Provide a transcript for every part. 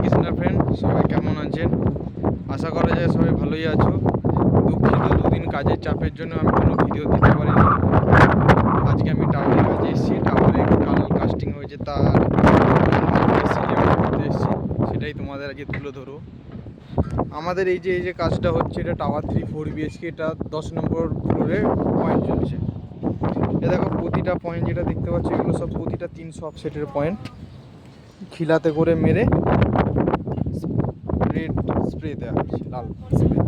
Krishna friend, সবাই কেমন আছেন? আশা করা যায় সবাই ভালোই আছো। দুঃখিত, দুদিন কাজের চাপের জন্য আমি কোনো ভিডিও দিতে পারিনি। আজকে আমি টাওয়ারে কাজে এসেছি। টাওয়ারে কাল কাস্টিং হয়েছে, তার করতে এসেছি, সেটাই তোমাদের আজকে তুলে ধরো। আমাদের এই যে কাজটা হচ্ছে, এটা টাওয়ার 3-4 বিএইচকে, এটা 10 নম্বর ফ্লোরে পয়েন্ট চলছে। এ দেখো প্রতিটা পয়েন্ট যেটা দেখতে পাচ্ছ, এগুলো সব প্রতিটা 300 অফসেটের পয়েন্ট খিলাতে করে মেরে রেড স্প্রে দেওয়া হচ্ছে, লাল স্প্রে।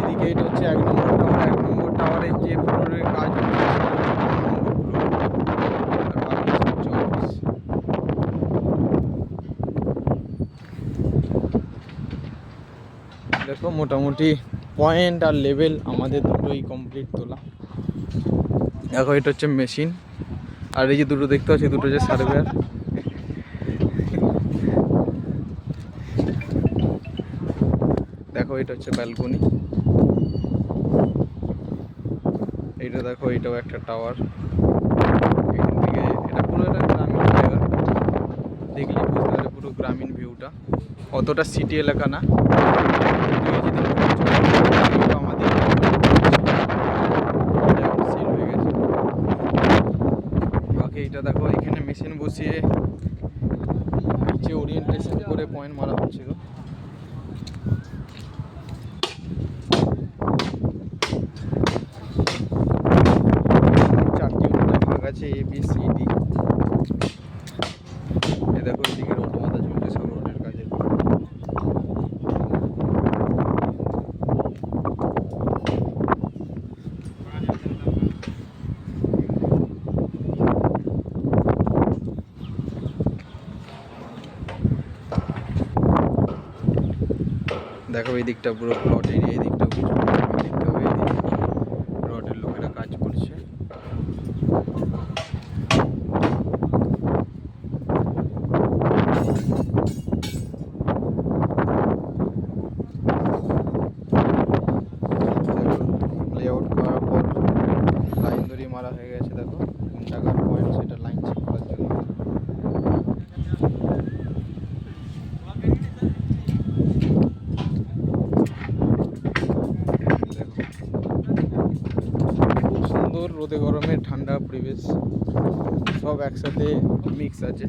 এদিকে এটা হচ্ছে 1 নম্বর টাওয়ার। 1 নম্বর টাওয়ারের যে ফ্লোরের কাজ হচ্ছে দেখো, মোটামুটি পয়েন্ট আর লেভেল আমাদের দুটোই কমপ্লিট তোলা। দেখো এটা হচ্ছে মেশিন, আর এই যে দুটো দেখতে পাচ্ছি, দুটো যে সার্ভেয়ার। দেখো এটা হচ্ছে ব্যালকনি। এইটা দেখো, এটাও একটা টাওয়ার। এখান থেকে এটা পুরো একটা গ্রামীণ জায়গা, দেখলে বুঝতে পারে পুরো গ্রামীণ ভিউটা, অতটা সিটি এলাকা না। আমাদের সেল হয়ে গেছে। বাকি এইটা দেখো, এখানে মেশিন বসিয়ে নিচে ওরিয়েন্টেশন করে পয়েন্ট মারা হচ্ছিল। চারটি ভাগ আছে, ABCD। এ দেখো এদিকে রড বাঁধা চলছে, সব রডের কাজে। দেখো এই দিকটা পুরো প্লট এরিয়া, এই দিকটাও কিছু দেখতে হবে। এই দিকে রডের লোকেরা কাজ করছে। লেআউট করার পর লাইন দড়ি মারা হয়ে গেছে। দেখো কোন জায়গার পয়েন্ট, সেটা লাইন চেক করার জন্য। খুব সুন্দর রোদে গরমে ঠান্ডা পরিবেশ, সব একসাথে মিক্স আছে।